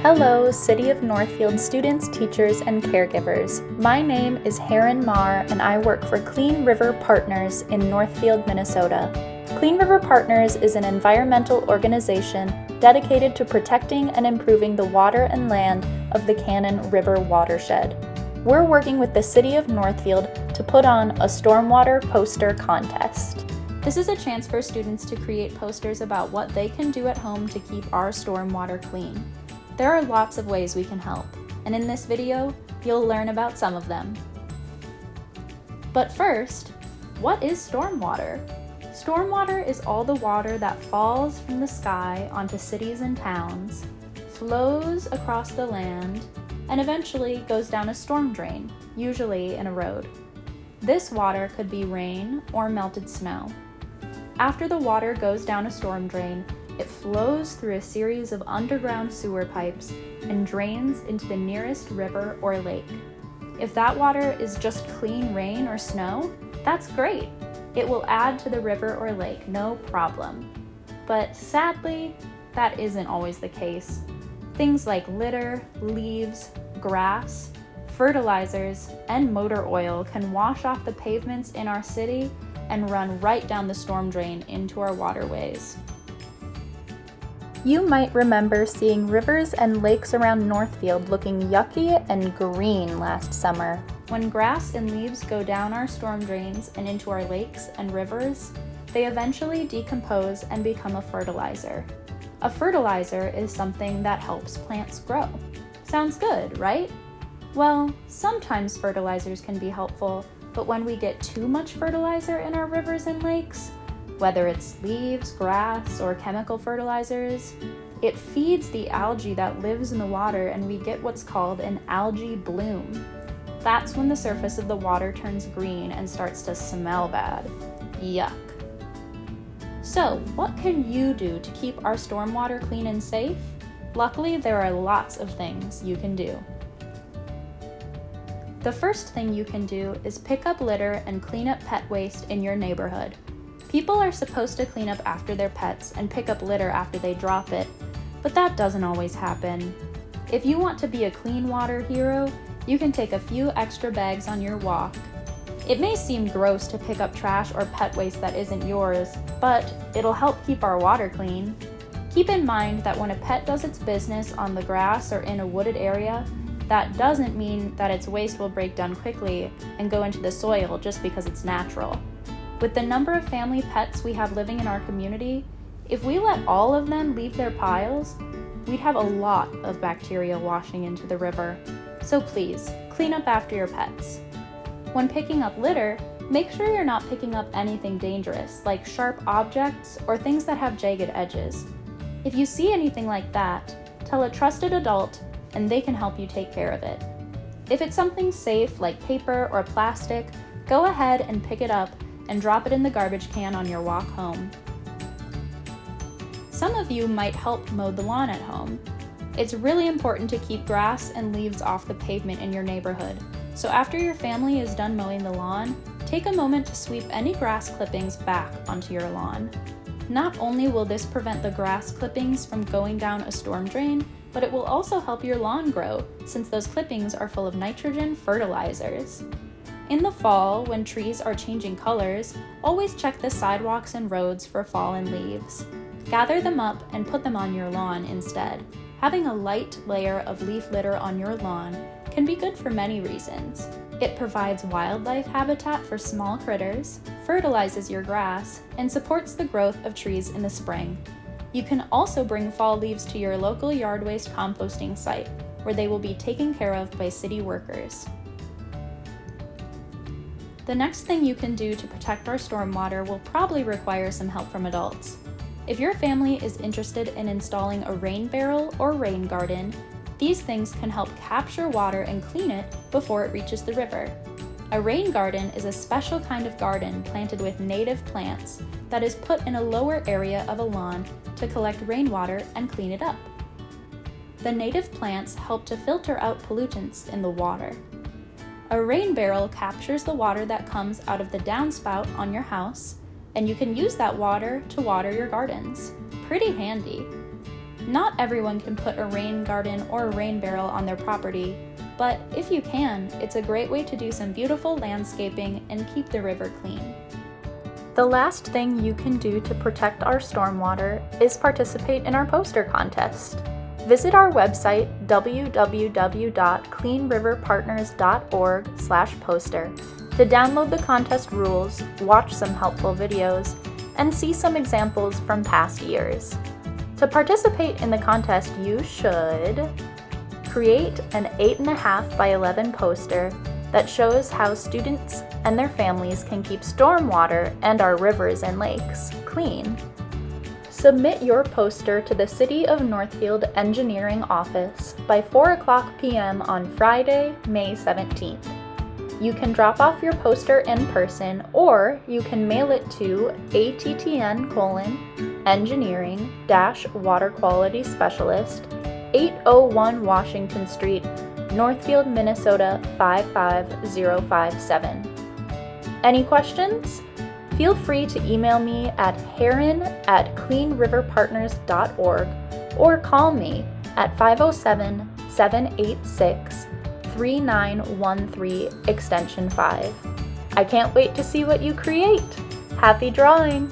Hello, City of Northfield students, teachers, and caregivers. My name is Heron Marr, and I work for Clean River Partners in Northfield, Minnesota. Clean River Partners is an environmental organization dedicated to protecting and improving the water and land of the Cannon River watershed. We're working with the City of Northfield to put on a stormwater poster contest. This is a chance for students to create posters about what they can do at home to keep our stormwater clean. There are lots of ways we can help, and in this video, you'll learn about some of them. But first, what is stormwater? Stormwater is all the water that falls from the sky onto cities and towns, flows across the land, and eventually goes down a storm drain, usually in a road. This water could be rain or melted snow. After the water goes down a storm drain, it flows through a series of underground sewer pipes and drains into the nearest river or lake. If that water is just clean rain or snow, that's great. It will add to the river or lake, no problem. But sadly, that isn't always the case. Things like litter, leaves, grass, fertilizers, and motor oil can wash off the pavements in our city and run right down the storm drain into our waterways. You might remember seeing rivers and lakes around Northfield looking yucky and green last summer. When grass and leaves go down our storm drains and into our lakes and rivers, they eventually decompose and become a fertilizer. A fertilizer is something that helps plants grow. Sounds good, right? Well, sometimes fertilizers can be helpful, but when we get too much fertilizer in our rivers and lakes, whether it's leaves, grass, or chemical fertilizers, it feeds the algae that lives in the water and we get what's called an algae bloom. That's when the surface of the water turns green and starts to smell bad. Yuck. So, what can you do to keep our stormwater clean and safe? Luckily, there are lots of things you can do. The first thing you can do is pick up litter and clean up pet waste in your neighborhood. People are supposed to clean up after their pets and pick up litter after they drop it, but that doesn't always happen. If you want to be a clean water hero, you can take a few extra bags on your walk. It may seem gross to pick up trash or pet waste that isn't yours, but it'll help keep our water clean. Keep in mind that when a pet does its business on the grass or in a wooded area, that doesn't mean that its waste will break down quickly and go into the soil just because it's natural. With the number of family pets we have living in our community, if we let all of them leave their piles, we'd have a lot of bacteria washing into the river. So please, clean up after your pets. When picking up litter, make sure you're not picking up anything dangerous, like sharp objects or things that have jagged edges. If you see anything like that, tell a trusted adult and they can help you take care of it. If it's something safe like paper or plastic, go ahead and pick it up and drop it in the garbage can on your walk home. Some of you might help mow the lawn at home. It's really important to keep grass and leaves off the pavement in your neighborhood, so after your family is done mowing the lawn, take a moment to sweep any grass clippings back onto your lawn. Not only will this prevent the grass clippings from going down a storm drain, but it will also help your lawn grow, since those clippings are full of nitrogen fertilizers. In the fall, when trees are changing colors, always check the sidewalks and roads for fallen leaves. Gather them up and put them on your lawn instead. Having a light layer of leaf litter on your lawn can be good for many reasons. It provides wildlife habitat for small critters, fertilizes your grass, and supports the growth of trees in the spring. You can also bring fall leaves to your local yard waste composting site, where they will be taken care of by city workers. The next thing you can do to protect our stormwater will probably require some help from adults. If your family is interested in installing a rain barrel or rain garden, these things can help capture water and clean it before it reaches the river. A rain garden is a special kind of garden planted with native plants that is put in a lower area of a lawn to collect rainwater and clean it up. The native plants help to filter out pollutants in the water. A rain barrel captures the water that comes out of the downspout on your house, and you can use that water to water your gardens. Pretty handy. Not everyone can put a rain garden or a rain barrel on their property, but if you can, it's a great way to do some beautiful landscaping and keep the river clean. The last thing you can do to protect our stormwater is participate in our poster contest. Visit our website www.cleanriverpartners.org/poster to download the contest rules, watch some helpful videos, and see some examples from past years. To participate in the contest, you should create an 8.5 by 11 poster that shows how students and their families can keep stormwater and our rivers and lakes clean. Submit your poster to the City of Northfield Engineering Office by 4:00 p.m. on Friday, May 17th. You can drop off your poster in person, or you can mail it to ATTN:"Engineering-Water Quality Specialist, 801 Washington Street, Northfield, Minnesota 55057. Any questions? Feel free to email me at heron@cleanriverpartners.org or call me at 507-786-3913 extension 5. I can't wait to see what you create. Happy drawing!